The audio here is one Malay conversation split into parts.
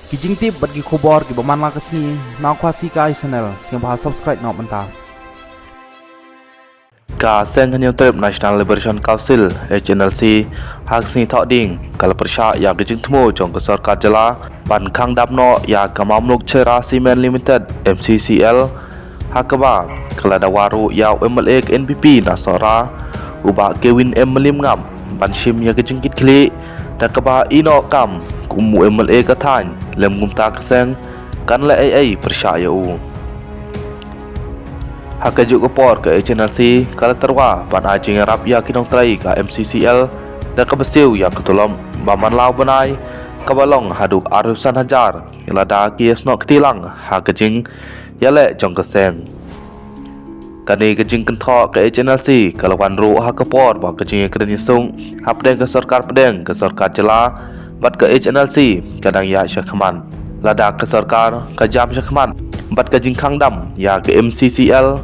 Kijing tip bagi kubor ki baman la kesni nak kuasi ka channel sing bahas subscribe nak mentah. Ka sen hanya trip National Liberation Council HNLC hak sini thọ ding kala persya ya kijing temu jong ke sarkar jala ban khang dapno ya kamamluk Chera Cement Limited MCCL hakaba kala dawaru ya MLA ke NPP Nasara uba Kevin M Melim ngam ban shim ya kijing kit kli dakaba ino kam kumu MLA ka than lem ngumta keseng kan le ai persya ya u hakajuk kepor ke HNLC kala terwa ban ajing rap ya kinong trai ka MCCL dan kebesiu ya ketolom baman lau benai kabalong haduk arusan hajar ilada kies nok ketilang hakajing yale jong keseng kani kajing kentho ke HNLC kala wan ru hakapor ba kajing kredit sung hapdeng ke sarkar jela bat ke HNLC kadang ya syakman lada ke sarkar kajam syakman bat kajing khang dam ya ke MCCL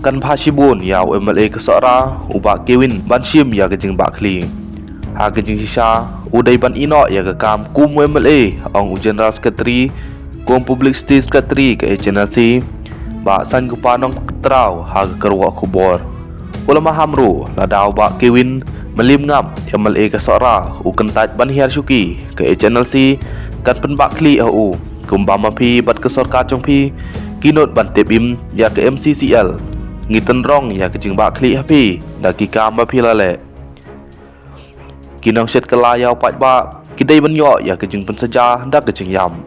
kan phasibun ya MLA ke sora uba Kevin ban shim ya kajing bakli ha kajing sisa udai ban ino ya ke kam kum MLA ong general secretary kum public secretary ke HNLC ba san gupa nong trau ha kerwa kubor ulama hamru lada uba Kevin melim ngam MLA ke sora u kentat ban hiar syuki ke HNLC kan pen bakli au kumba mapi bat ke sarkar jongpi kinot ban tebim ya ke MCCL ngitan rong ya ke jing bakli hapi daki kam mapi lale kinong set kelayau pat ba kidai ban yo ya ke jing penseja dak ke jing yam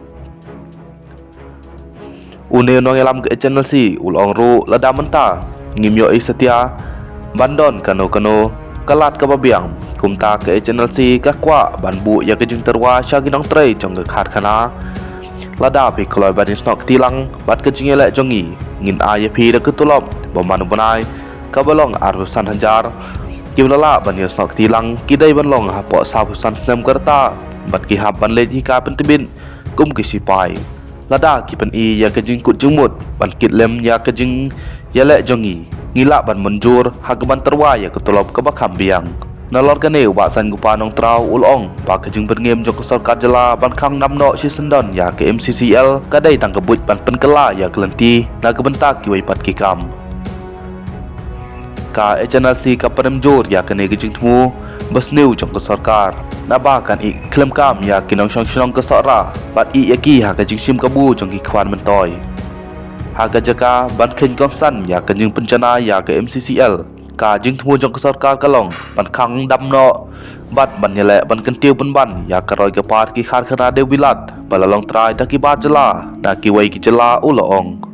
une nong elam ke HNLC ulong ru lada menta ngim yo setia bandon kano kalat ka babiang kumta ke HNLC ka kwa banbu ya ke jing terwa sya ginong trei jong ke khat khana lada pi kloi badis nok tilang bat ke jing elek jongi ngin ay pi de ketulom baman banai kabalong arusan hajar kimlala ban yes nok tilang kidai ban long ha po sabusan snem kerta bat ki hab ban leji ka pentibin kum ki sipai lada ki pen i ya ke jing kut jumut ban kit lem ya ke jing yelek jongi ngila ban menjur hak ban terwa ya ketulom ke bakam biang nalor kane wa san gupa nong trau ulong ba ke jing berngem jok sarkar jela ban khang namno si sendon ya ke MCCL kadai tang kebut ban penkela ya kelenti na ke bentak ki wai pat ki kam ka HNLC ka peremjur ya kene ke jing temu besneu jok sarkar na ba kan i klem kam ya kinong shong ke sara bat i yaki ha ke jing sim kabu jong ki khwan mentoi ha ka jaka ban khen kong san ya ke jing pencana ya ke MCCL ka jing temu jong ke sarkar kalong ban khang damno bat ban yele ban kentiu pen ban ya karoi ke par ki khar khana de wilat balalong trai daki ba jela na ki wai ki jela uloong